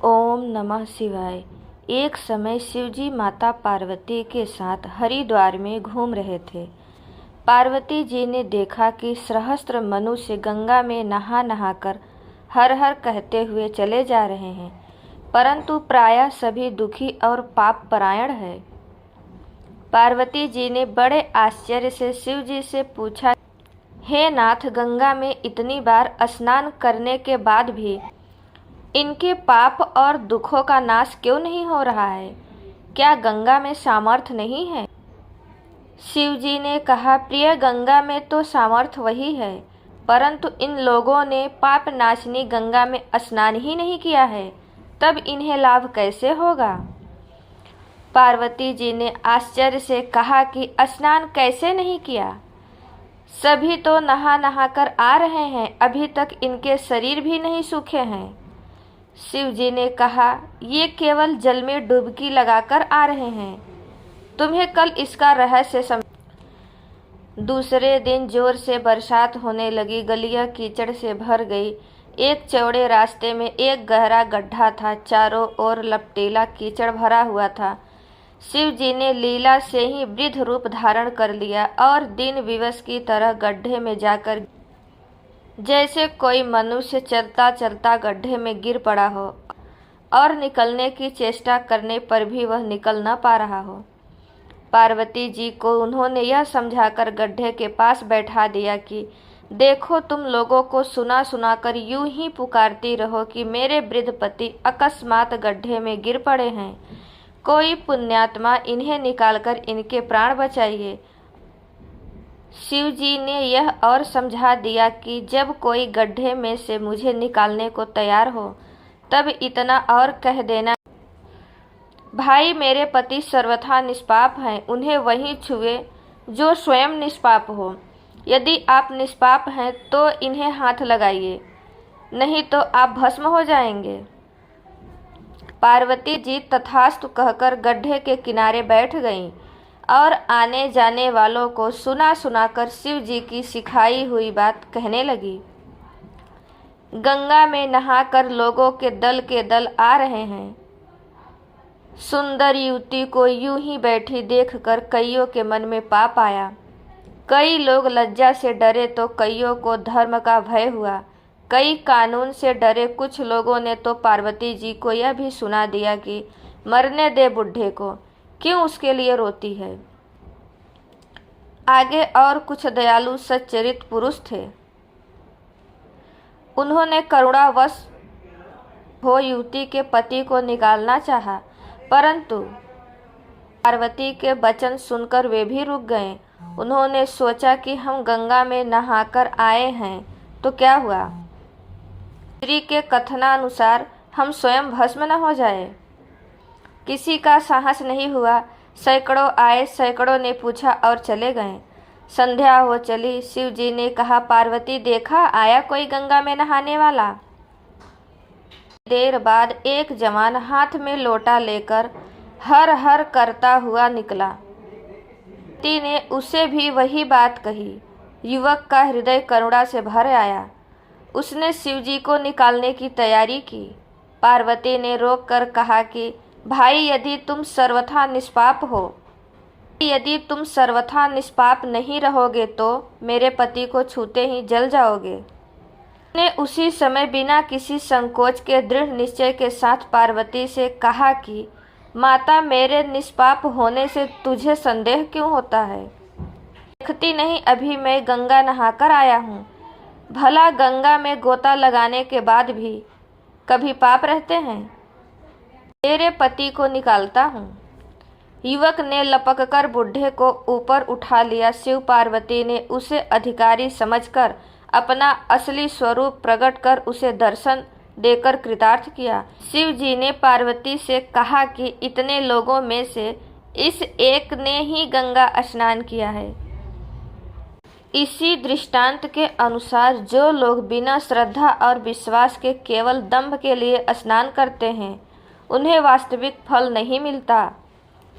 ओम नमः शिवाय। एक समय शिवजी माता पार्वती के साथ हरिद्वार में घूम रहे थे। पार्वती जी ने देखा कि सहस्त्र मनुष्य गंगा में नहा नहाकर हर हर कहते हुए चले जा रहे हैं, परंतु प्रायः सभी दुखी और पाप परायण है। पार्वती जी ने बड़े आश्चर्य से शिव जी से पूछा, हे नाथ, गंगा में इतनी बार स्नान करने के बाद भी इनके पाप और दुखों का नाश क्यों नहीं हो रहा है? क्या गंगा में सामर्थ्य नहीं है? शिव जी ने कहा, प्रिय, गंगा में तो सामर्थ्य वही है, परंतु इन लोगों ने पाप नाशनी गंगा में स्नान ही नहीं किया है, तब इन्हें लाभ कैसे होगा? पार्वती जी ने आश्चर्य से कहा कि स्नान कैसे नहीं किया? सभी तो नहा नहा कर आ रहे हैं, अभी तक इनके शरीर भी नहीं सूखे हैं। शिव जी ने कहा, ये केवल जल में डुबकी लगाकर आ रहे हैं, तुम्हें कल इसका रहस्य समझ। दूसरे दिन जोर से बरसात होने लगी, गलियां कीचड़ से भर गई। एक चौड़े रास्ते में एक गहरा गड्ढा था, चारों ओर लपटेला कीचड़ भरा हुआ था। शिव जी ने लीला से ही वृद्ध रूप धारण कर लिया और दिन विवश की तरह गड्ढे में जाकर जैसे कोई मनुष्य चलता चलता गड्ढे में गिर पड़ा हो और निकलने की चेष्टा करने पर भी वह निकल न पा रहा हो। पार्वती जी को उन्होंने यह समझाकर गड्ढे के पास बैठा दिया कि देखो, तुम लोगों को सुना सुनाकर यूं ही पुकारती रहो कि मेरे वृद्ध पति अकस्मात गड्ढे में गिर पड़े हैं, कोई पुण्यात्मा इन्हें निकालकर इनके प्राण बचाइए। शिव जी ने यह और समझा दिया कि जब कोई गड्ढे में से मुझे निकालने को तैयार हो, तब इतना और कह देना, भाई, मेरे पति सर्वथा निष्पाप हैं, उन्हें वही छुए जो स्वयं निष्पाप हो। यदि आप निष्पाप हैं तो इन्हें हाथ लगाइए, नहीं तो आप भस्म हो जाएंगे। पार्वती जी तथास्तु कहकर गड्ढे के किनारे बैठ गईं और आने जाने वालों को सुना सुनाकर शिव जी की सिखाई हुई बात कहने लगी। गंगा में नहाकर लोगों के दल आ रहे हैं। सुंदर युवती को यूं ही बैठी देखकर कईयों के मन में पाप आया। कई लोग लज्जा से डरे तो कईयों को धर्म का भय हुआ। कई कानून से डरे। कुछ लोगों ने तो पार्वती जी को यह भी सुना दिया कि मरने दे बुढ़े को, क्यों उसके लिए रोती है। आगे और कुछ दयालु सच्चरित पुरुष थे। उन्होंने करुणावश हो युवती के पति को निकालना चाहा, परंतु पार्वती के वचन सुनकर वे भी रुक गए। उन्होंने सोचा कि हम गंगा में नहाकर आए हैं तो क्या हुआ, स्त्री के कथनानुसार हम स्वयं भस्म न हो जाए। किसी का साहस नहीं हुआ। सैकड़ों आए, सैकड़ों ने पूछा और चले गए। संध्या हो चली। शिव जी ने कहा, पार्वती, देखा, आया कोई गंगा में नहाने वाला। देर बाद एक जवान हाथ में लोटा लेकर हर हर करता हुआ निकला। पति ने उसे भी वही बात कही। युवक का हृदय करुणा से भर आया। उसने शिव जी को निकालने की तैयारी की। पार्वती ने रोककर कहा कि भाई, यदि तुम सर्वथा निष्पाप नहीं रहोगे तो मेरे पति को छूते ही जल जाओगे। ने उसी समय बिना किसी संकोच के दृढ़ निश्चय के साथ पार्वती से कहा कि माता, मेरे निष्पाप होने से तुझे संदेह क्यों होता है? देखती नहीं, अभी मैं गंगा नहाकर आया हूँ। भला गंगा में गोता लगाने के बाद भी कभी पाप रहते हैं? तेरे पति को निकालता हूँ। युवक ने लपककर बुढ़े को ऊपर उठा लिया। शिव पार्वती ने उसे अधिकारी समझकर अपना असली स्वरूप प्रकट कर उसे दर्शन देकर कृतार्थ किया। शिव जी ने पार्वती से कहा कि इतने लोगों में से इस एक ने ही गंगा स्नान किया है। इसी दृष्टांत के अनुसार जो लोग बिना श्रद्धा और विश्वास के केवल दंभ के लिए स्नान करते हैं, उन्हें वास्तविक फल नहीं मिलता।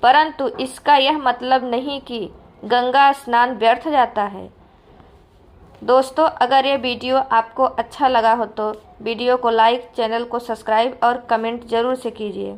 परंतु इसका यह मतलब नहीं कि गंगा स्नान व्यर्थ जाता है। दोस्तों, अगर ये वीडियो आपको अच्छा लगा हो तो वीडियो को लाइक, चैनल को सब्सक्राइब और कमेंट ज़रूर से कीजिए।